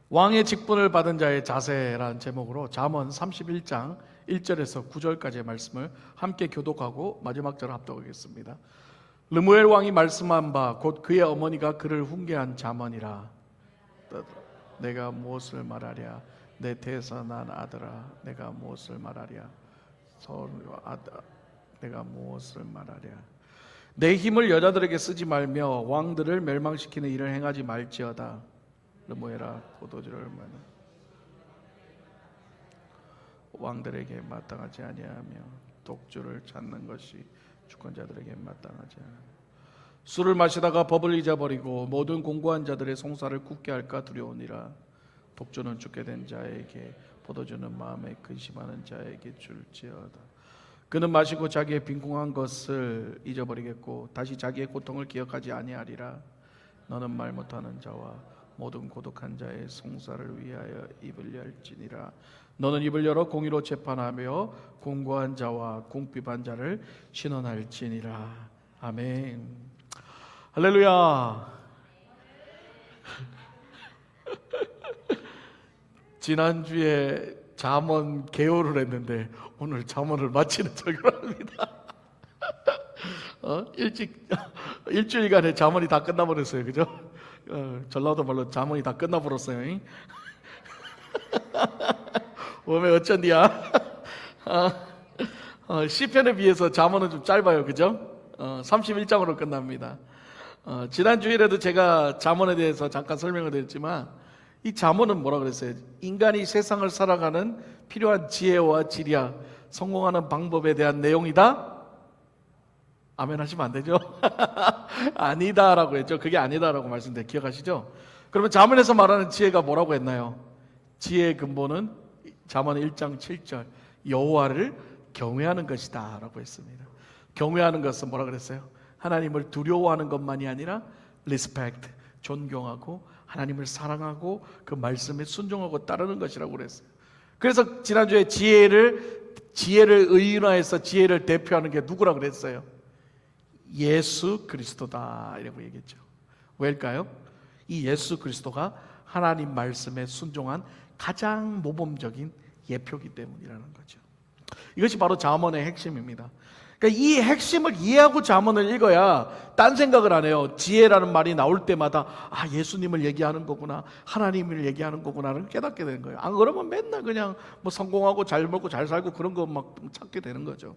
왕의 직분을 받은 자의 자세라는 제목으로 잠언 31장 1절에서 9절까지의 말씀을 함께 교독하고 마지막 절 합독하겠습니다. 르무엘 왕이 말씀한 바 곧 그의 어머니가 그를 훈계한 잠언이라. 내가 무엇을 말하랴? 내 태에서 난 아들아, 내가 무엇을 말하랴? 내가 무엇을 말하랴? 내 힘을 여자들에게 쓰지 말며 왕들을 멸망시키는 일을 행하지 말지어다. 르무엘아, 포도주를 마는 왕들에게 마땅하지 아니하며 독주를 찾는 것이 주권자들에게 마땅하지 아니하며 술을 마시다가 법을 잊어버리고 모든 공고한 자들의 송사를 굳게 할까 두려우니라. 독주는 죽게 된 자에게, 포도주는 마음에 근심하는 자에게 줄지어다. 그는 마시고 자기의 빈궁한 것을 잊어버리겠고 다시 자기의 고통을 기억하지 아니하리라. 너는 말 못하는 자와 모든 고독한 자의 송사를 위하여 입을 열지니라. 너는 입을 열어 공의로 재판하며 공고한 자와 궁핍한 자를 신원할지니라. 아멘. 할렐루야. 지난주에 잠언 개요를 했는데 오늘 잠언을 마치는 설교를 합니다. 일주일간에 잠언이 다 끝나버렸어요. 그죠? 전라도 말로 잠언이 다 끝나버렸어요. 오메 어쩐디야. 시편에 비해서 잠언은 좀 짧아요. 그죠? 31장으로 끝납니다. 지난 주일에도 제가 잠언에 대해서 잠깐 설명을 드렸지만 이 잠언은 뭐라 그랬어요? 인간이 세상을 살아가는 필요한 지혜와 지리야, 성공하는 방법에 대한 내용이다? 아멘 하시면 안 되죠? 아니다라고 했죠. 그게 아니다라고 말씀드렸는데 기억하시죠? 그러면 잠언에서 말하는 지혜가 뭐라고 했나요? 지혜의 근본은 잠언 1장 7절 여호와를 경외하는 것이다 라고 했습니다. 경외하는 것은 뭐라 그랬어요? 하나님을 두려워하는 것만이 아니라 respect, 존경하고 하나님을 사랑하고 그 말씀에 순종하고 따르는 것이라고 그랬어요. 그래서 지난주에 지혜를 의인화해서 지혜를 대표하는 게 누구라 그랬어요? 예수 그리스도다 이라고 얘기했죠. 왜일까요? 이 예수 그리스도가 하나님 말씀에 순종한 가장 모범적인 예표이기 때문이라는 거죠. 이것이 바로 잠언의 핵심입니다. 그러니까 이 핵심을 이해하고 잠언을 읽어야 딴 생각을 안 해요. 지혜라는 말이 나올 때마다 예수님을 얘기하는 거구나, 하나님을 얘기하는 거구나를 깨닫게 되는 거예요. 안 그러면 맨날 그냥 뭐 성공하고 잘 먹고 잘 살고 그런 거 막 찾게 되는 거죠.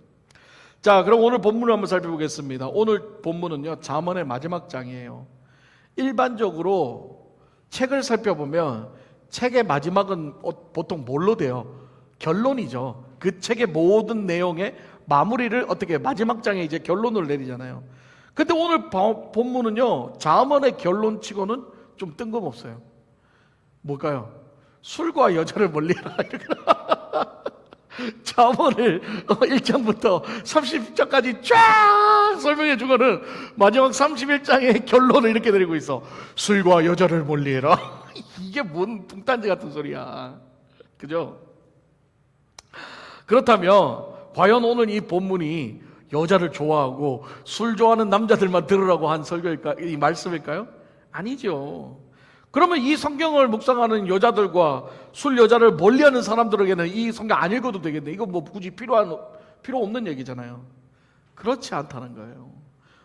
자, 그럼 오늘 본문을 한번 살펴보겠습니다. 오늘 본문은요, 잠언의 마지막 장이에요. 일반적으로 책을 살펴보면 책의 마지막은 보통 뭘로 돼요? 결론이죠. 그 책의 모든 내용의 마무리를 어떻게 마지막 장에 이제 결론을 내리잖아요. 근데 오늘 본문은요, 잠언의 결론치고는 좀 뜬금없어요. 뭘까요? 술과 여자를 멀리하라. 잠언을 1장부터 30장까지 쫙 설명해 준 거는 마지막 31장의 결론을 이렇게 내리고 있어. 술과 여자를 멀리해라. 이게 뭔 뚱딴지 같은 소리야. 그죠? 그렇다면 과연 오늘 이 본문이 여자를 좋아하고 술 좋아하는 남자들만 들으라고 한 설교일까? 이 말씀일까요? 아니죠. 그러면 이 성경을 묵상하는 여자들과 술 여자를 멀리하는 사람들에게는 이 성경 안 읽어도 되겠네. 이거 뭐 굳이 필요 없는 얘기잖아요. 그렇지 않다는 거예요.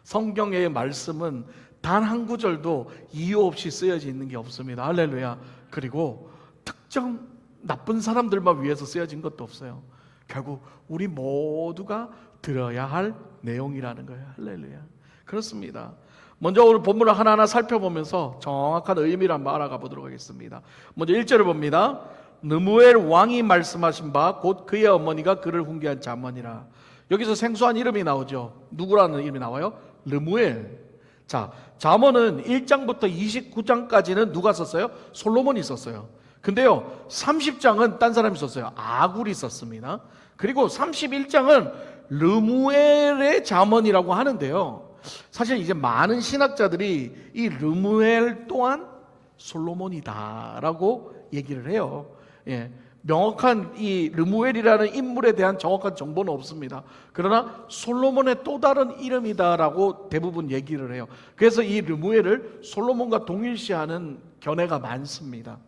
성경의 말씀은 단 한 구절도 이유 없이 쓰여져 있는 게 없습니다. 할렐루야. 그리고 특정 나쁜 사람들만 위해서 쓰여진 것도 없어요. 결국 우리 모두가 들어야 할 내용이라는 거예요. 할렐루야. 그렇습니다. 먼저 오늘 본문을 하나하나 살펴보면서 정확한 의미를 한번 알아가 보도록 하겠습니다. 먼저 1절을 봅니다. 르무엘 왕이 말씀하신 바 곧 그의 어머니가 그를 훈계한 잠언이라. 여기서 생소한 이름이 나오죠. 누구라는 이름이 나와요? 르무엘. 자, 잠언은 1장부터 29장까지는 누가 썼어요? 솔로몬이 썼어요. 근데요, 30장은 딴 사람이 썼어요. 아굴이 썼습니다. 그리고 31장은 르무엘의 잠언이라고 하는데요, 사실 이제 많은 신학자들이 이 르무엘 또한 솔로몬이다라고 얘기를 해요. 명확한 이 르무엘이라는 인물에 대한 정확한 정보는 없습니다. 그러나 솔로몬의 또 다른 이름이다라고 대부분 얘기를 해요. 그래서 이 르무엘을 솔로몬과 동일시하는 견해가 많습니다.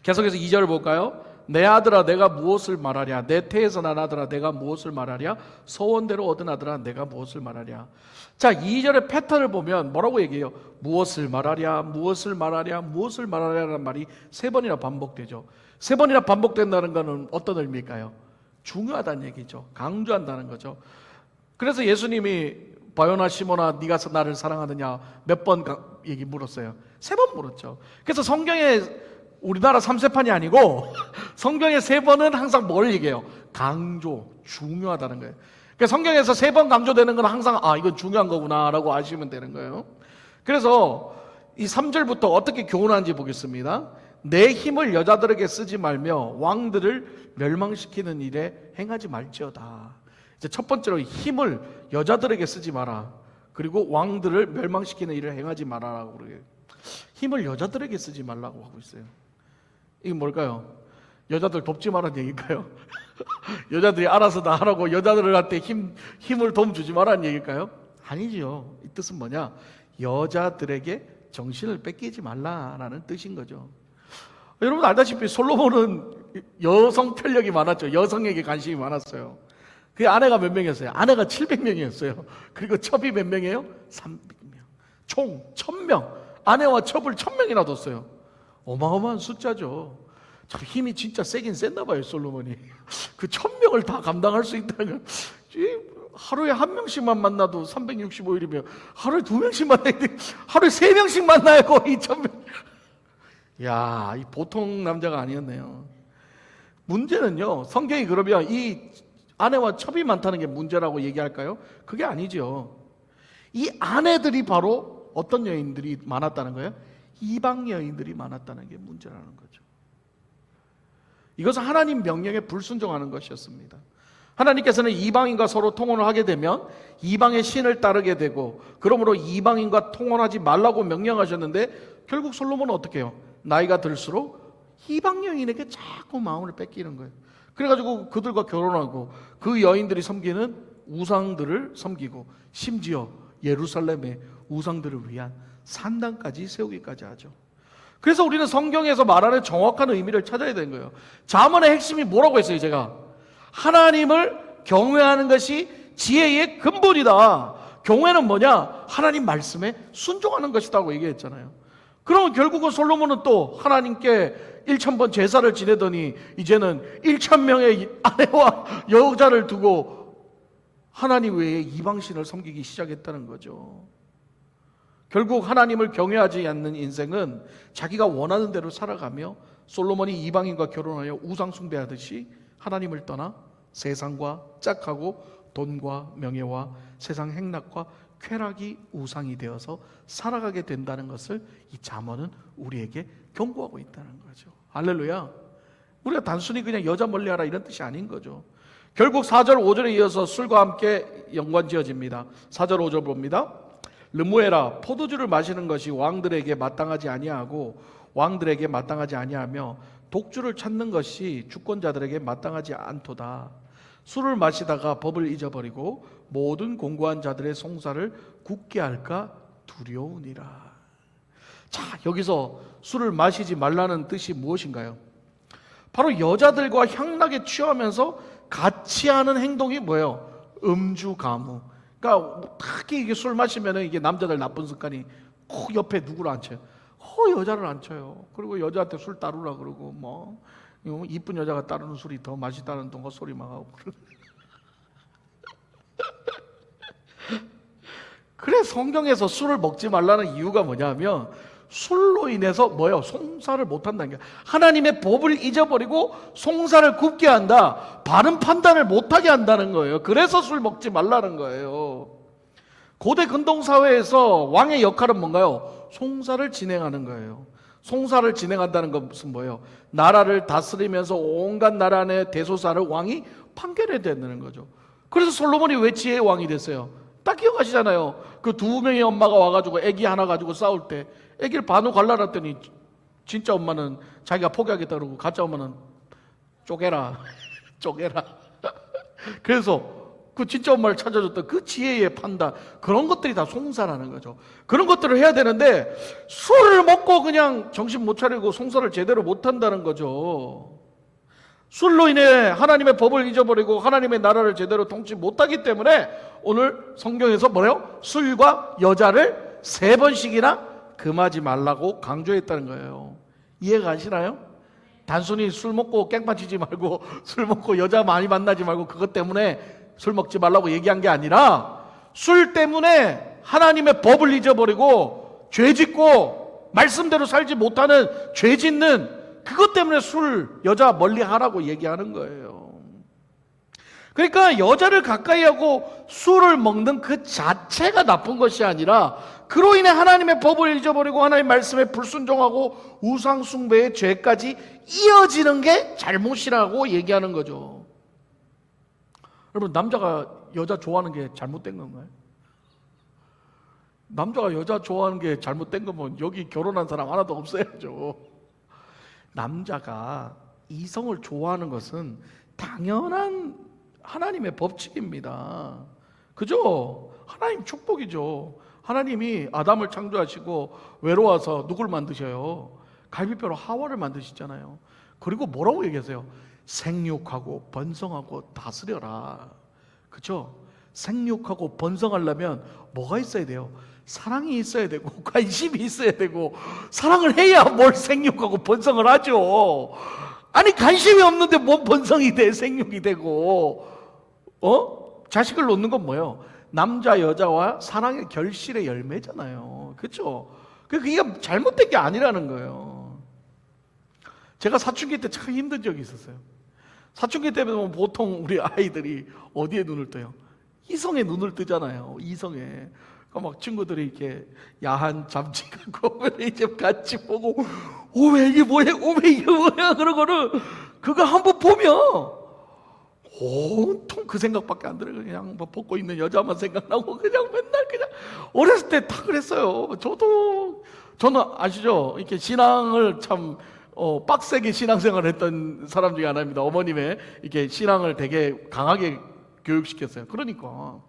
계속해서 2절을 볼까요? 내 아들아 내가 무엇을 말하랴? 내 태에서 난 아들아 내가 무엇을 말하랴? 소원대로 얻은 아들아 내가 무엇을 말하랴? 자, 2절의 패턴을 보면 뭐라고 얘기해요? 무엇을 말하랴? 무엇을 말하랴? 무엇을 말하랴라는 말이 3번이나 반복되죠. 3번이나 반복된다는 것은 어떤 의미일까요? 중요하다는 얘기죠. 강조한다는 거죠. 그래서 예수님이 바요나 시모나 네가 나를 사랑하느냐 몇 번 얘기 물었어요? 3번 물었죠. 그래서 성경에 우리나라 3세판이 아니고 성경의 3번은 항상 뭘 얘기해요? 강조, 중요하다는 거예요. 그러니까 성경에서 3번 강조되는 건 항상 이건 중요한 거구나 라고 아시면 되는 거예요. 그래서 이 3절부터 어떻게 교훈하는지 보겠습니다. 내 힘을 여자들에게 쓰지 말며 왕들을 멸망시키는 일에 행하지 말지어다. 이제 첫 번째로 힘을 여자들에게 쓰지 마라. 그리고 왕들을 멸망시키는 일을 행하지 말아라고 그래요. 힘을 여자들에게 쓰지 말라고 하고 있어요. 이게 뭘까요? 여자들 돕지 말라는 얘기일까요? 여자들이 알아서 다 하라고 여자들한테 힘을 도움 주지 말라는 얘기일까요? 아니죠. 이 뜻은 뭐냐? 여자들에게 정신을 뺏기지 말라라는 뜻인 거죠. 여러분 알다시피 솔로몬은 여성 편력이 많았죠. 여성에게 관심이 많았어요. 그 아내가 몇 명이었어요? 아내가 700명이었어요. 그리고 첩이 몇 명이에요? 300명. 총 1000명. 아내와 첩을 1000명이나 뒀어요. 어마어마한 숫자죠. 참 힘이 진짜 세긴 셌나 봐요, 솔로몬이. 그 1000명을 다 감당할 수 있다는 건 하루에 1명씩만 만나도 365일이면 하루에 2명씩 만나야 돼. 하루에 3명씩 만나야 거의 1000명. 야, 이 보통 남자가 아니었네요. 문제는요, 성경이 그러면 이 아내와 첩이 많다는 게 문제라고 얘기할까요? 그게 아니죠. 이 아내들이 바로 어떤 여인들이 많았다는 거예요? 이방 여인들이 많았다는 게 문제라는 거죠. 이것은 하나님 명령에 불순종하는 것이었습니다. 하나님께서는 이방인과 서로 통혼을 하게 되면 이방의 신을 따르게 되고, 그러므로 이방인과 통혼하지 말라고 명령하셨는데 결국 솔로몬은 어떻게 해요? 나이가 들수록 이방 여인에게 자꾸 마음을 뺏기는 거예요. 그래가지고 그들과 결혼하고 그 여인들이 섬기는 우상들을 섬기고, 심지어 예루살렘의 우상들을 위한 산당까지 세우기까지 하죠. 그래서 우리는 성경에서 말하는 정확한 의미를 찾아야 되는 거예요. 잠언의 핵심이 뭐라고 했어요? 제가 하나님을 경외하는 것이 지혜의 근본이다. 경외는 뭐냐? 하나님 말씀에 순종하는 것이라고 얘기했잖아요. 그러면 결국은 솔로몬은 또 하나님께 1000번 제사를 지내더니 이제는 1000명의 아내와 여자를 두고 하나님 외에 이방신을 섬기기 시작했다는 거죠. 결국 하나님을 경외하지 않는 인생은 자기가 원하는 대로 살아가며 솔로몬이 이방인과 결혼하여 우상 숭배하듯이 하나님을 떠나 세상과 짝하고 돈과 명예와 세상 행락과 쾌락이 우상이 되어서 살아가게 된다는 것을 이 잠언은 우리에게 경고하고 있다는 거죠. 할렐루야. 우리가 단순히 그냥 여자 멀리하라 이런 뜻이 아닌 거죠. 결국 4절 5절에 이어서 술과 함께 연관지어집니다. 4절 5절 봅니다. 르무에라, 포도주를 마시는 것이 왕들에게 마땅하지 아니하고 왕들에게 마땅하지 아니하며 독주를 찾는 것이 주권자들에게 마땅하지 않도다. 술을 마시다가 법을 잊어버리고 모든 공고한 자들의 송사를 굳게 할까 두려우니라. 자, 여기서 술을 마시지 말라는 뜻이 무엇인가요? 바로 여자들과 향락에 취하면서 같이 하는 행동이 뭐예요? 음주 가무. 그러니까 특히 이게 술 마시면 이게 남자들 나쁜 습관이 옆에 누구를 앉혀요? 여자를 앉혀요. 그리고 여자한테 술 따르라 그러고 뭐 이쁜 여자가 따르는 술이 더 맛있다는 둥 헛소리만 하고. 그래 성경에서 술을 먹지 말라는 이유가 뭐냐면 술로 인해서 뭐예요? 송사를 못한다는 게, 하나님의 법을 잊어버리고 송사를 굽게 한다. 바른 판단을 못하게 한다는 거예요. 그래서 술 먹지 말라는 거예요. 고대 근동사회에서 왕의 역할은 뭔가요? 송사를 진행하는 거예요. 송사를 진행한다는 것은 뭐예요? 나라를 다스리면서 온갖 나라 내 대소사를 왕이 판결해야 되는 거죠. 그래서 솔로몬이 왜 지혜의 왕이 됐어요? 딱 기억하시잖아요. 그 2명의 엄마가 와가지고 애기 하나 가지고 싸울 때 애기를 반으로 갈라놨더니 진짜 엄마는 자기가 포기하겠다 그러고 가짜 엄마는 쪼개라 쪼개라. 그래서 그 진짜 엄마를 찾아줬던 그 지혜의 판단, 그런 것들이 다 송사라는 거죠. 그런 것들을 해야 되는데 술을 먹고 그냥 정신 못 차리고 송사를 제대로 못 한다는 거죠. 술로 인해 하나님의 법을 잊어버리고 하나님의 나라를 제대로 통치 못하기 때문에 오늘 성경에서 뭐래요? 술과 여자를 3번씩이나 금하지 말라고 강조했다는 거예요. 이해가 가시나요? 단순히 술 먹고 깽판 치지 말고 술 먹고 여자 많이 만나지 말고 그것 때문에 술 먹지 말라고 얘기한 게 아니라 술 때문에 하나님의 법을 잊어버리고 죄 짓고 말씀대로 살지 못하는 죄 짓는 그것 때문에 술, 여자 멀리 하라고 얘기하는 거예요. 그러니까 여자를 가까이 하고 술을 먹는 그 자체가 나쁜 것이 아니라 그로 인해 하나님의 법을 잊어버리고 하나님의 말씀에 불순종하고 우상숭배의 죄까지 이어지는 게 잘못이라고 얘기하는 거죠. 여러분, 남자가 여자 좋아하는 게 잘못된 건가요? 남자가 여자 좋아하는 게 잘못된 거면 여기 결혼한 사람 하나도 없어야죠. 남자가 이성을 좋아하는 것은 당연한 하나님의 법칙입니다. 그죠? 하나님 축복이죠. 하나님이 아담을 창조하시고 외로워서 누굴 만드셔요? 갈비뼈로 하와를 만드시잖아요. 그리고 뭐라고 얘기하세요? 생육하고 번성하고 다스려라. 그죠? 생육하고 번성하려면 뭐가 있어야 돼요? 사랑이 있어야 되고 관심이 있어야 되고 사랑을 해야 뭘 생육하고 번성을 하죠. 아니 관심이 없는데 뭔 번성이 돼 생육이 되고 자식을 놓는 건 뭐예요? 남자 여자와 사랑의 결실의 열매잖아요. 그렇죠? 그게 잘못된 게 아니라는 거예요. 제가 사춘기 때 참 힘든 적이 있었어요. 사춘기 때문에 보통 우리 아이들이 어디에 눈을 떠요? 이성에 눈을 뜨잖아요. 이성에. 막 친구들이 이렇게 야한 잡지 갖고 이제 같이 보고 오메 이게 뭐야? 오메 이게 뭐야? 그러고는 그거 한번 보면 온통 그 생각밖에 안 들어요. 그냥 뭐 벗고 있는 여자만 생각나고 그냥 맨날 그냥 어렸을 때 다 그랬어요. 저는 아시죠? 이렇게 신앙을 참 빡세게 신앙생활을 했던 사람 중에 하나입니다. 어머님의 이렇게 신앙을 되게 강하게 교육시켰어요. 그러니까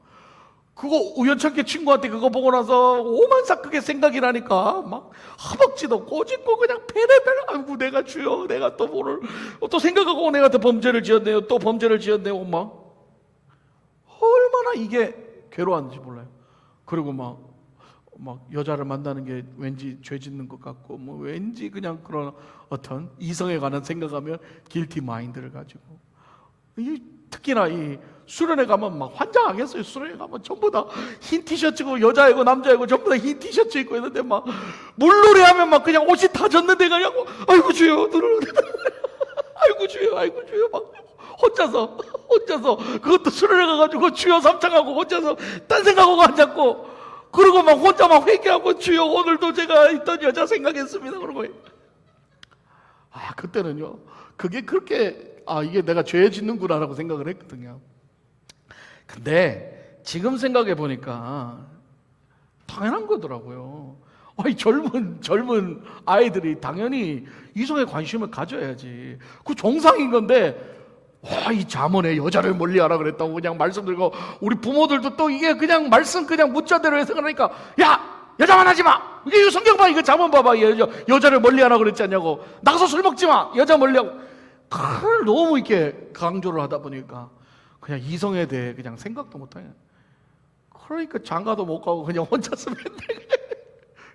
그거 우연찮게 친구한테 그거 보고 나서 오만사 그게 생각이 나니까 막 허벅지도 꼬집고 그냥 베레베레 아이고 내가 주여 내가 또 뭐를 또 생각하고 내가 또 범죄를 지었네요. 또 범죄를 지었네요. 막 얼마나 이게 괴로웠는지 몰라요. 그리고 막 여자를 만나는 게 왠지 죄 짓는 것 같고 뭐 왠지 그냥 그런 어떤 이성에 관한 생각하면 길티 마인드를 가지고 특히나 이 수련회 가면 막 환장하겠어요. 수련회 가면 전부 다 흰 티셔츠고 여자이고 남자이고 전부 다 흰 티셔츠 입고 있는데 막 물놀이 하면 막 그냥 옷이 다 젖는데 그냥 아이고 주여 눈을 아이고 주여 막 혼자서 그것도 수련회 가가지고 주여 삼창하고 혼자서 딴 생각하고 앉았고 그리고 막 혼자 막 회개하고 주여 오늘도 제가 있던 여자 생각했습니다. 그러고 그때는요 그게 그렇게 이게 내가 죄 짓는구나라고 생각을 했거든요. 근데 지금 생각해 보니까 당연한 거더라고요. 젊은 아이들이 당연히 이성에 관심을 가져야지. 그 정상인 건데 이 잠언에 여자를 멀리하라 그랬다고 그냥 말씀 들고 우리 부모들도 또 이게 그냥 말씀 그냥 문자대로 해서 그러니까 야 여자 만나지 마. 이게 성경 봐 이거 잠언 봐봐 여자를 멀리하라 그랬지 않냐고 나가서 술 먹지 마 여자 멀리하고 그걸 너무 이렇게 강조를 하다 보니까 그냥 이성에 대해 그냥 생각도 못하냐. 그러니까 장가도 못 가고 그냥 혼자서 맨날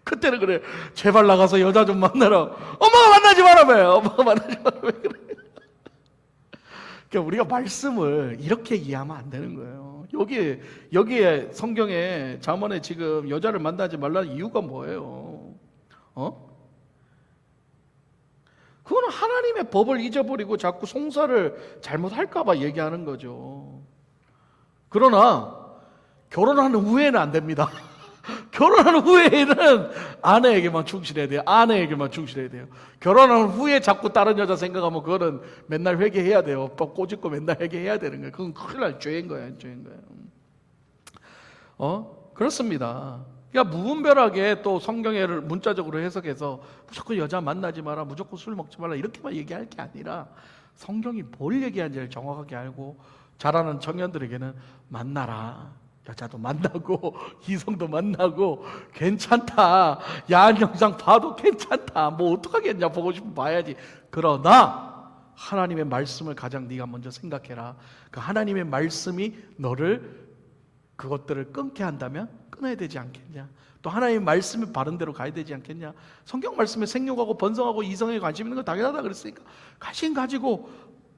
그때는 그래 제발 나가서 여자 좀 만나라. 엄마가 만나지 말아봐요. 엄마가 만나지 말아봐요. 그러니까 우리가 말씀을 이렇게 이해하면 안 되는 거예요. 여기에 성경에 잠언에 지금 여자를 만나지 말라는 이유가 뭐예요? 그거는 하나님의 법을 잊어버리고 자꾸 송사를 잘못할까봐 얘기하는 거죠. 그러나 결혼하는 후에는 안 됩니다. 결혼하는 후에는 아내에게만 충실해야 돼요. 아내에게만 충실해야 돼요. 결혼한 후에 자꾸 다른 여자 생각하면 그거는 맨날 회개해야 돼요. 꼬집고 맨날 회개해야 되는 거예요. 그건 큰일 날 죄인 거예요. 그렇습니다. 그러니까 무분별하게 또 성경을 문자적으로 해석해서 무조건 여자 만나지 마라, 무조건 술 먹지 마라 이렇게만 얘기할 게 아니라 성경이 뭘 얘기하는지를 정확하게 알고 자라는 청년들에게는 만나라. 여자도 만나고 이성도 만나고 괜찮다. 야한 영상 봐도 괜찮다. 뭐 어떡하겠냐. 보고 싶으면 봐야지. 그러나 하나님의 말씀을 가장 네가 먼저 생각해라. 그 하나님의 말씀이 너를 그것들을 끊게 한다면 끊어야 되지 않겠냐. 또 하나님의 말씀이 바른 대로 가야 되지 않겠냐. 성경 말씀에 생육하고 번성하고 이성에 관심 있는 건 당연하다 그랬으니까 관심 가지고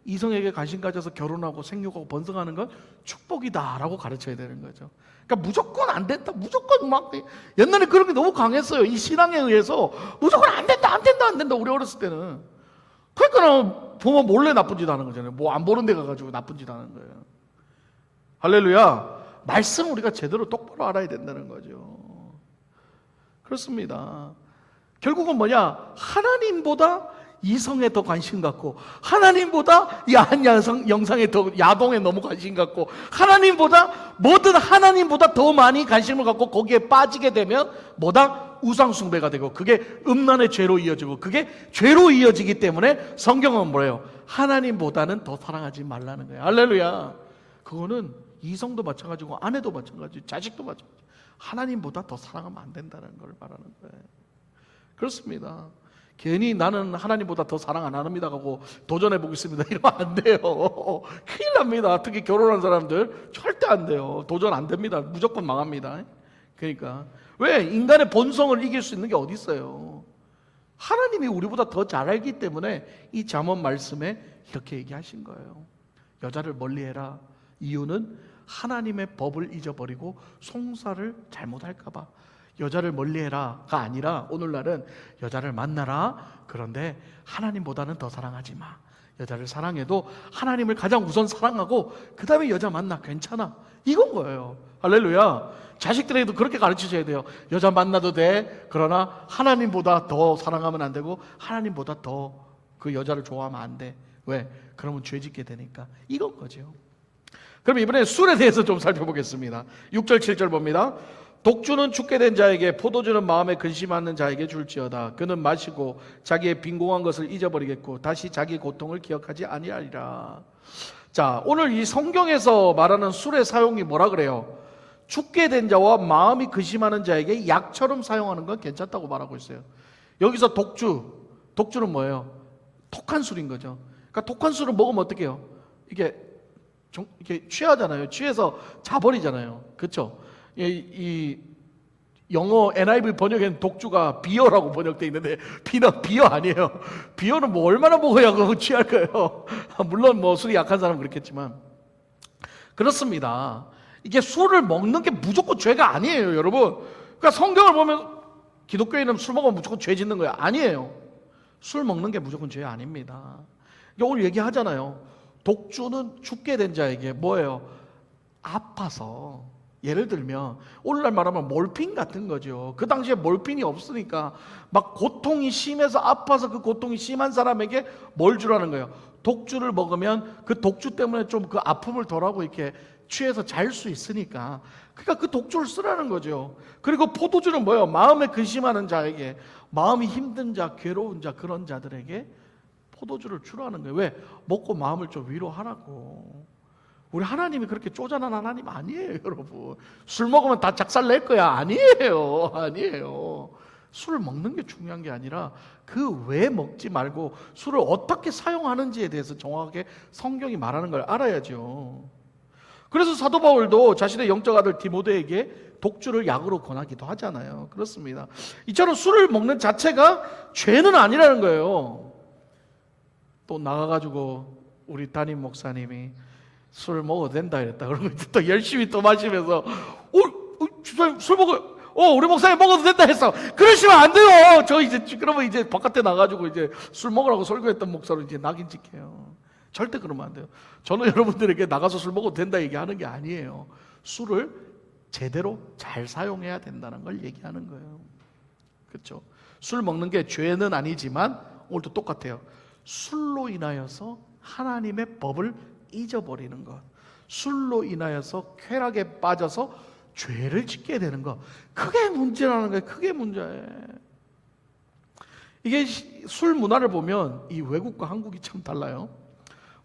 이성에게 관심 가져서 결혼하고 생육하고 번성하는 건 축복이다라고 가르쳐야 되는 거죠. 그러니까 무조건 안 된다. 무조건 막 옛날에 그런 게 너무 강했어요. 이 신앙에 의해서 무조건 안 된다, 안 된다, 안 된다. 우리 어렸을 때는. 그러니까 부모 몰래 나쁜 짓 하는 거잖아요. 뭐 안 보는 데 가가지고 나쁜 짓 하는 거예요. 할렐루야. 말씀 우리가 제대로 똑바로 알아야 된다는 거죠. 그렇습니다. 결국은 뭐냐? 하나님보다 이성에 더 관심 갖고, 하나님보다 야한 영상에 더, 야동에 너무 관심 갖고, 하나님보다 뭐든 하나님보다 더 많이 관심을 갖고 거기에 빠지게 되면 뭐다? 우상숭배가 되고, 그게 음란의 죄로 이어지고, 그게 죄로 이어지기 때문에 성경은 뭐래요? 하나님보다는 더 사랑하지 말라는 거예요. 할렐루야. 그거는 이성도 마찬가지고 아내도 마찬가지고 자식도 마찬가지고 하나님보다 더 사랑하면 안 된다는 걸 말하는 거예요. 그렇습니다. 괜히 나는 하나님보다 더 사랑 안 합니다 하고 도전해 보겠습니다 이러면 안 돼요. 큰일 납니다. 특히 결혼한 사람들 절대 안 돼요. 도전 안 됩니다. 무조건 망합니다. 그러니까 왜? 인간의 본성을 이길 수 있는 게 어디 있어요? 하나님이 우리보다 더 잘 알기 때문에 이 잠언 말씀에 이렇게 얘기하신 거예요. 여자를 멀리해라. 이유는 하나님의 법을 잊어버리고 송사를 잘못할까 봐. 여자를 멀리해라가 아니라 오늘날은 여자를 만나라. 그런데 하나님보다는 더 사랑하지 마. 여자를 사랑해도 하나님을 가장 우선 사랑하고 그 다음에 여자 만나. 괜찮아. 이건 거예요. 할렐루야. 자식들에게도 그렇게 가르치셔야 돼요. 여자 만나도 돼. 그러나 하나님보다 더 사랑하면 안 되고 하나님보다 더 그 여자를 좋아하면 안 돼. 왜? 그러면 죄 짓게 되니까. 이건 거죠. 그럼 이번에 술에 대해서 좀 살펴보겠습니다. 6절 7절 봅니다. 독주는 죽게 된 자에게, 포도주는 마음에 근심하는 자에게 줄지어다. 그는 마시고 자기의 빈공한 것을 잊어버리겠고 다시 자기 고통을 기억하지 아니하리라. 자, 오늘 이 성경에서 말하는 술의 사용이 뭐라 그래요? 죽게 된 자와 마음이 근심하는 자에게 약처럼 사용하는 건 괜찮다고 말하고 있어요. 여기서 독주는 뭐예요? 독한 술인 거죠. 그러니까 독한 술을 먹으면 어떻게 해요? 이게 취하잖아요. 취해서 자버리잖아요. 그렇죠? 이 영어 NIV 번역에는 독주가 비어라고 번역되어 있는데 비어 아니에요. 비어는 뭐 얼마나 먹어야 그거 취할 거예요. 물론 뭐 술이 약한 사람은 그렇겠지만 그렇습니다. 이게 술을 먹는 게 무조건 죄가 아니에요, 여러분. 그러니까 성경을 보면 기독교인은 술 먹으면 무조건 죄 짓는 거예요. 아니에요. 술 먹는 게 무조건 죄 아닙니다. 오늘 얘기하잖아요. 독주는 죽게 된 자에게 뭐예요? 아파서. 예를 들면 오늘날 말하면 몰핀 같은 거죠. 그 당시에 몰핀이 없으니까 막 고통이 심해서 아파서 그 고통이 심한 사람에게 뭘 주라는 거예요? 독주를 먹으면 그 독주 때문에 좀 그 아픔을 덜하고 이렇게 취해서 잘 수 있으니까, 그러니까 그 독주를 쓰라는 거죠. 그리고 포도주는 뭐예요? 마음에 근심하는 자에게, 마음이 힘든 자, 괴로운 자, 그런 자들에게 포도주를 주라는 거예요. 왜? 먹고 마음을 좀 위로하라고. 우리 하나님이 그렇게 쪼잔한 하나님 아니에요, 여러분. 술 먹으면 다 작살 낼 거야. 아니에요. 술을 먹는 게 중요한 게 아니라 그 왜 먹지 말고 술을 어떻게 사용하는지에 대해서 정확하게 성경이 말하는 걸 알아야죠. 그래서 사도 바울도 자신의 영적 아들 디모데에게 독주를 약으로 권하기도 하잖아요. 그렇습니다. 이처럼 술을 먹는 자체가 죄는 아니라는 거예요. 또 나가가지고 우리 담임 목사님이 술 먹어도 된다 이랬다. 그러고 또 열심히 또 마시면서 주사님 술 먹어요. 우리 목사님 먹어도 된다 했어. 그러시면 안 돼요. 그러면 이제 바깥에 나가지고 이제 술 먹으라고 설교했던 목사로 이제 낙인 찍혀요. 절대 그러면 안 돼요. 저는 여러분들에게 나가서 술 먹어도 된다 얘기하는 게 아니에요. 술을 제대로 잘 사용해야 된다는 걸 얘기하는 거예요. 그렇죠? 술 먹는 게 죄는 아니지만 오늘도 똑같아요. 술로 인하여서 하나님의 법을 잊어버리는 것, 술로 인하여서 쾌락에 빠져서 죄를 짓게 되는 것, 그게 문제라는 거예요. 그게 문제예요. 이게 술 문화를 보면 이 외국과 한국이 참 달라요.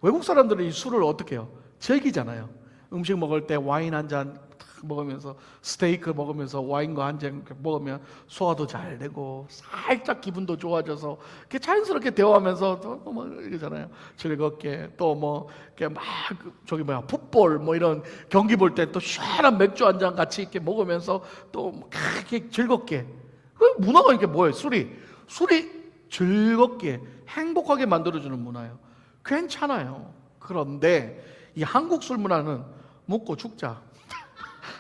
외국 사람들은 이 술을 어떻게 해요? 즐기잖아요. 음식 먹을 때 와인 한 잔 먹으면서, 스테이크 먹으면서 와인과 한 잔 먹으면 소화도 잘 되고 살짝 기분도 좋아져서 이렇게 자연스럽게 대화하면서 뭐 이러잖아요. 즐겁게. 또 뭐 이렇게 막 저기 뭐야 풋볼 뭐 이런 경기 볼 때 또 시원한 맥주 한 잔 같이 이렇게 먹으면서 또 이렇게 즐겁게. 그 문화가 이게 뭐예요? 술이 즐겁게 행복하게 만들어주는 문화예요. 괜찮아요. 그런데 이 한국 술 문화는 먹고 죽자.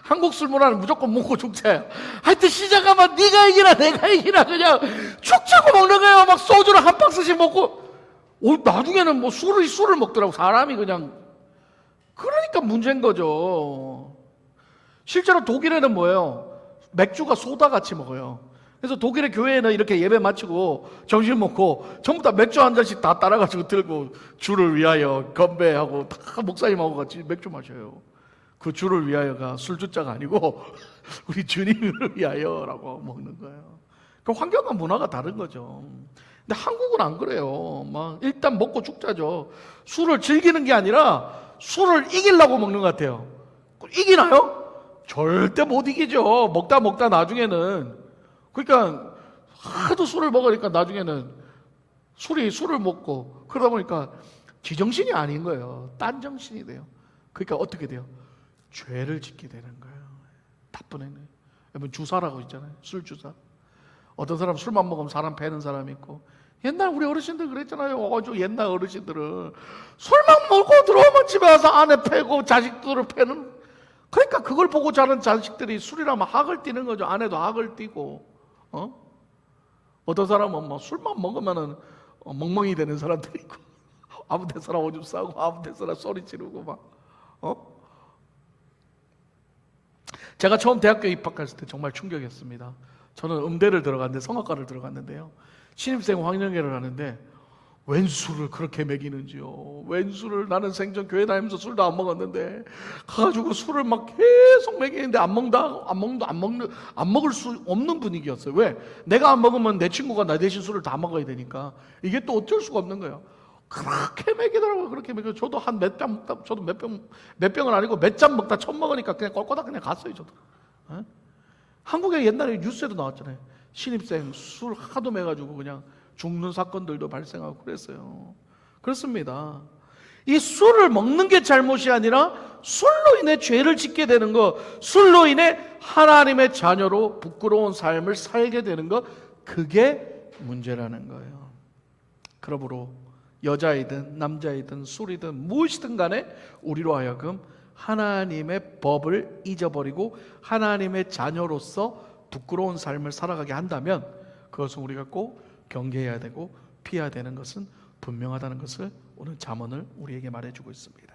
한국 술 문화는 무조건 먹고 죽자요. 하여튼 시작하면 네가 이기나 내가 이기나 그냥 죽자고 먹는 거예요. 막 소주를 한 박스씩 먹고 나중에는 뭐 술을 먹더라고. 사람이 그냥. 그러니까 문제인 거죠. 실제로 독일에는 뭐예요? 맥주가 소다같이 먹어요. 그래서 독일의 교회에는 이렇게 예배 마치고 점심 먹고 전부 다 맥주 한 잔씩 다 따라가지고 들고 주를 위하여 건배하고 다 목사님하고 같이 맥주 마셔요. 그 주를 위하여가 술주자가 아니고 우리 주님을 위하여라고 먹는 거예요. 그 환경과 문화가 다른 거죠. 근데 한국은 안 그래요. 막 일단 먹고 죽자죠. 술을 즐기는 게 아니라 술을 이기려고 먹는 것 같아요. 이기나요? 절대 못 이기죠. 먹다 나중에는. 그러니까 하도 술을 먹으니까 나중에는 술을 먹고 그러다 보니까 지정신이 아닌 거예요. 딴 정신이 돼요. 그러니까 어떻게 돼요? 죄를 짓게 되는 거예요. 나쁜 행위. 여러분 주사라고 있잖아요. 술 주사. 어떤 사람 술만 먹으면 사람 패는 사람이 있고, 옛날 우리 어르신들 그랬잖아요. 아주 옛날 어르신들은 술만 먹고 들어오면 집에 와서 아내 패고 자식들을 패는. 그러니까 그걸 보고 자란 자식들이 술이라면 학을 띠는 거죠. 아내도 학을 띠고. 어떤 사람은 뭐 술만 먹으면은 멍멍이 되는 사람들이 있고, 아무 데서나 오줌 싸고 아무 데서나 소리 지르고 막. 제가 처음 대학교 입학했을 때 정말 충격이었습니다. 저는 음대를 들어갔는데 성악과를 들어갔는데요. 신입생 환영회를 하는데 웬 술을 그렇게 먹이는지요. 웬 술을. 나는 생전 교회 다니면서 술도 안 먹었는데 가가지고 술을 막 계속 먹이는데 안 먹을 수 없는 분위기였어요. 왜? 내가 안 먹으면 내 친구가 나 대신 술을 다 먹어야 되니까 이게 또 어쩔 수가 없는 거예요. 그렇게 먹이더라고요. 그렇게 먹여. 저도 한 몇 병 먹다, 저도 몇 병은 아니고 몇 잔 먹다 처음 먹으니까 그냥 꼴꼬닥 그냥 갔어요. 저도. 한국에 옛날에 뉴스에도 나왔잖아요. 신입생 술 하도 먹어가지고 그냥 죽는 사건들도 발생하고 그랬어요. 그렇습니다. 이 술을 먹는 게 잘못이 아니라 술로 인해 죄를 짓게 되는 것, 술로 인해 하나님의 자녀로 부끄러운 삶을 살게 되는 것, 그게 문제라는 거예요. 그러므로 여자이든 남자이든 술이든 무엇이든 간에 우리로 하여금 하나님의 법을 잊어버리고 하나님의 자녀로서 부끄러운 삶을 살아가게 한다면 그것은 우리가 꼭 경계해야 되고 피해야 되는 것은 분명하다는 것을 오늘 잠언을 우리에게 말해주고 있습니다.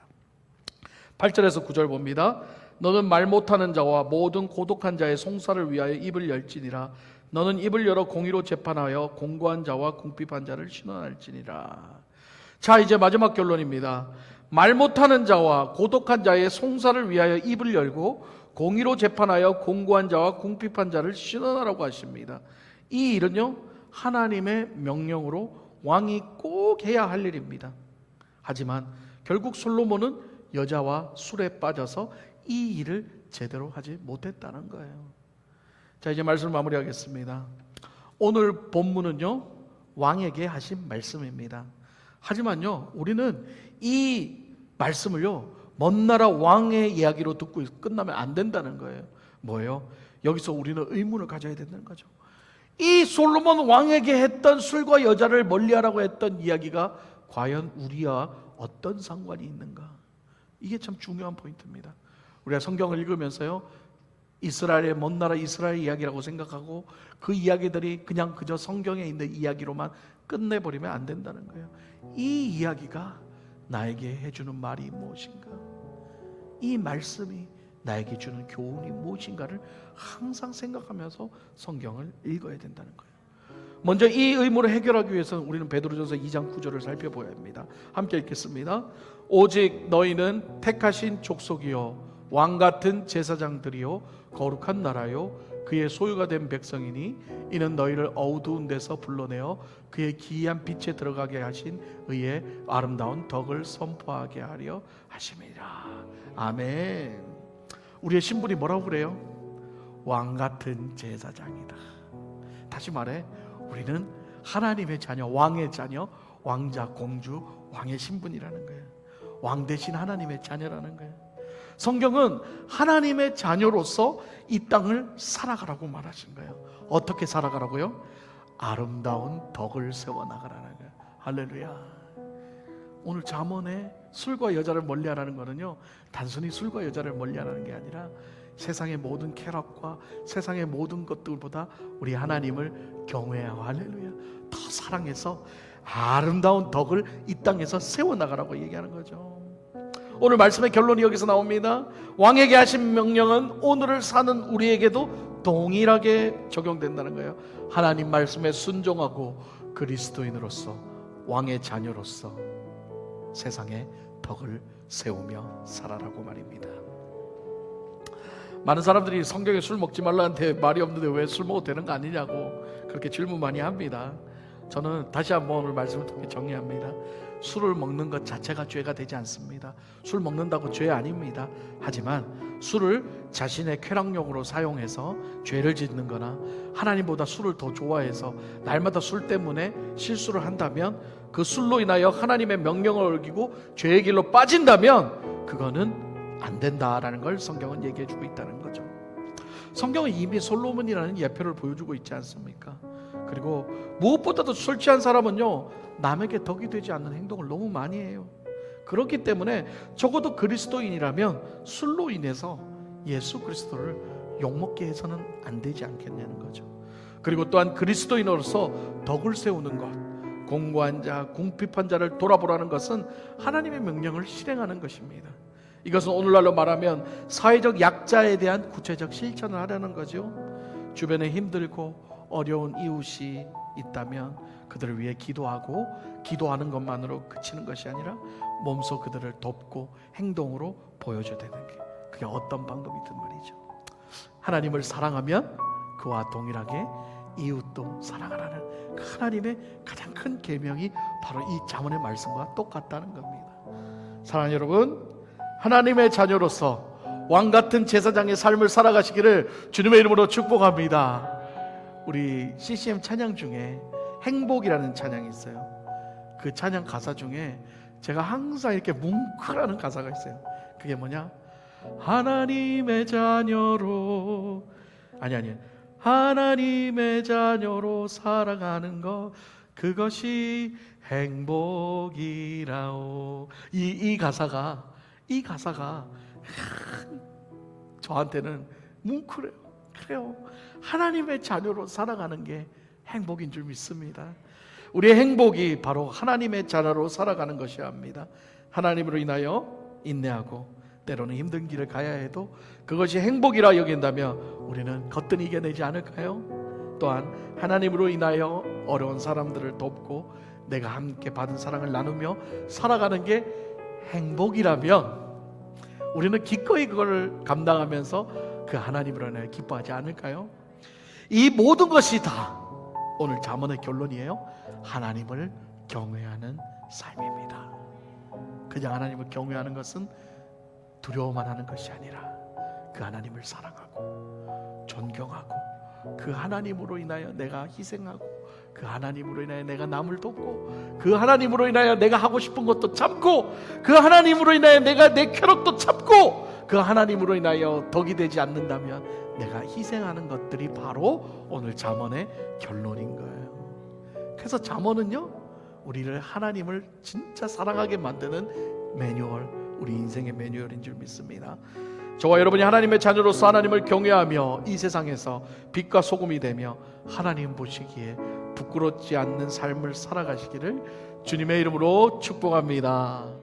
8절에서 9절 봅니다. 너는 말 못하는 자와 모든 고독한 자의 송사를 위하여 입을 열지니라. 너는 입을 열어 공의로 재판하여 공고한 자와 궁핍한 자를 신원할지니라. 자, 이제 마지막 결론입니다. 말 못하는 자와 고독한 자의 송사를 위하여 입을 열고 공의로 재판하여 공고한 자와 궁핍한 자를 신원하라고 하십니다. 이 일은요, 하나님의 명령으로 왕이 꼭 해야 할 일입니다. 하지만 결국 솔로몬은 여자와 술에 빠져서 이 일을 제대로 하지 못했다는 거예요. 자, 이제 말씀을 마무리하겠습니다. 오늘 본문은요, 왕에게 하신 말씀입니다. 하지만요, 우리는 이 말씀을요, 먼 나라 왕의 이야기로 듣고 끝나면 안 된다는 거예요. 뭐예요? 여기서 우리는 의문을 가져야 된다는 거죠. 이 솔로몬 왕에게 했던 술과 여자를 멀리하라고 했던 이야기가 과연 우리와 어떤 상관이 있는가? 이게 참 중요한 포인트입니다. 우리가 성경을 읽으면서요, 이스라엘의 먼 나라 이스라엘 이야기라고 생각하고 그 이야기들이 그냥 그저 성경에 있는 이야기로만 끝내버리면 안 된다는 거예요. 이 이야기가 나에게 해주는 말이 무엇인가? 이 말씀이 나에게 주는 교훈이 무엇인가를 항상 생각하면서 성경을 읽어야 된다는 거예요. 먼저 이 의무를 해결하기 위해서는 우리는 베드로전서 2장 9절을 살펴봐야 합니다. 함께 읽겠습니다. 오직 너희는 택하신 족속이요 왕같은 제사장들이요 거룩한 나라요 그의 소유가 된 백성이니 이는 너희를 어두운 데서 불러내어 그의 기이한 빛에 들어가게 하신 의의 아름다운 덕을 선포하게 하려 하심이라. 아멘. 우리의 신분이 뭐라고 그래요? 왕 같은 제사장이다. 다시 말해, 우리는 하나님의 자녀, 왕의 자녀, 왕자, 공주, 왕의 신분이라는 거예요. 왕 대신 하나님의 자녀라는 거예요. 성경은 하나님의 자녀로서 이 땅을 살아가라고 말하신 거예요. 어떻게 살아가라고요? 아름다운 덕을 세워나가라는 거예요. 할렐루야. 오늘 잠언에 술과 여자를 멀리하라는 거는요, 단순히 술과 여자를 멀리하라는 게 아니라 세상의 모든 쾌락과 세상의 모든 것들보다 우리 하나님을 경외하고, 할렐루야, 더 사랑해서 아름다운 덕을 이 땅에서 세워나가라고 얘기하는 거죠. 오늘 말씀의 결론이 여기서 나옵니다. 왕에게 하신 명령은 오늘을 사는 우리에게도 동일하게 적용된다는 거예요. 하나님 말씀에 순종하고 그리스도인으로서, 왕의 자녀로서 세상에 덕을 세우며 살아라고 말입니다. 많은 사람들이 성경에 술 먹지 말라는데 말이 없는데 왜 술 먹어도 되는 거 아니냐고 그렇게 질문 많이 합니다. 저는 다시 한번 오늘 말씀을 통해 정리합니다. 술을 먹는 것 자체가 죄가 되지 않습니다. 술 먹는다고 죄 아닙니다. 하지만 술을 자신의 쾌락용으로 사용해서 죄를 짓는 거나 하나님보다 술을 더 좋아해서 날마다 술 때문에 실수를 한다면, 그 술로 인하여 하나님의 명령을 어기고 죄의 길로 빠진다면 그거는 안 된다라는 걸 성경은 얘기해 주고 있다는 거죠. 성경은 이미 솔로몬이라는 예표를 보여주고 있지 않습니까? 그리고 무엇보다도 술 취한 사람은요, 남에게 덕이 되지 않는 행동을 너무 많이 해요. 그렇기 때문에 적어도 그리스도인이라면 술로 인해서 예수 그리스도를 욕먹게 해서는 안 되지 않겠냐는 거죠. 그리고 또한 그리스도인으로서 덕을 세우는 것, 공고한 자, 궁핍한 자를 돌아보라는 것은 하나님의 명령을 실행하는 것입니다. 이것은 오늘날로 말하면 사회적 약자에 대한 구체적 실천을 하려는 거죠. 주변에 힘들고 어려운 이웃이 있다면 그들을 위해 기도하고, 기도하는 것만으로 그치는 것이 아니라 몸소 그들을 돕고 행동으로 보여줘야 되는 게, 그게 어떤 방법이든 말이죠. 하나님을 사랑하면 그와 동일하게 이웃도 사랑하라는 그 하나님의 가장 큰 계명이 바로 이 잠언의 말씀과 똑같다는 겁니다. 사랑하는 여러분, 하나님의 자녀로서 왕같은 제사장의 삶을 살아가시기를 주님의 이름으로 축복합니다. 우리 CCM 찬양 중에 행복이라는 찬양이 있어요. 그 찬양 가사 중에 제가 항상 이렇게 뭉클하는 가사가 있어요. 그게 뭐냐? 하나님의 자녀로, 하나님의 자녀로 살아가는 것, 그것이 행복이라오. 이 가사가 저한테는 뭉클해요. 그래요, 하나님의 자녀로 살아가는 게 행복인 줄 믿습니다. 우리의 행복이 바로 하나님의 자녀로 살아가는 것이어야 합니다. 하나님으로 인하여 인내하고 때로는 힘든 길을 가야 해도 그것이 행복이라 여긴다면 우리는 거뜬히 이겨내지 않을까요? 또한 하나님으로 인하여 어려운 사람들을 돕고 내가 함께 받은 사랑을 나누며 살아가는 게 행복이라면 우리는 기꺼이 그걸 감당하면서 그 하나님으로 인하여 기뻐하지 않을까요? 이 모든 것이 다 오늘 잠언의 결론이에요. 하나님을 경외하는 삶입니다. 그냥 하나님을 경외하는 것은 두려워만 하는 것이 아니라 그 하나님을 사랑하고 존경하고 그 하나님으로 인하여 내가 희생하고 그 하나님으로 인하여 내가 남을 돕고 그 하나님으로 인하여 내가 하고 싶은 것도 참고 그 하나님으로 인하여 내가 내 쾌락도 참고 그 하나님으로 인하여 덕이 되지 않는다면 내가 희생하는 것들이 바로 오늘 잠언의 결론인 거예요. 그래서 잠언은요, 우리를 하나님을 진짜 사랑하게 만드는 매뉴얼, 우리 인생의 매뉴얼인 줄 믿습니다. 저와 여러분이 하나님의 자녀로서 하나님을 경외하며 이 세상에서 빛과 소금이 되며 하나님 보시기에 부끄럽지 않는 삶을 살아가시기를 주님의 이름으로 축복합니다.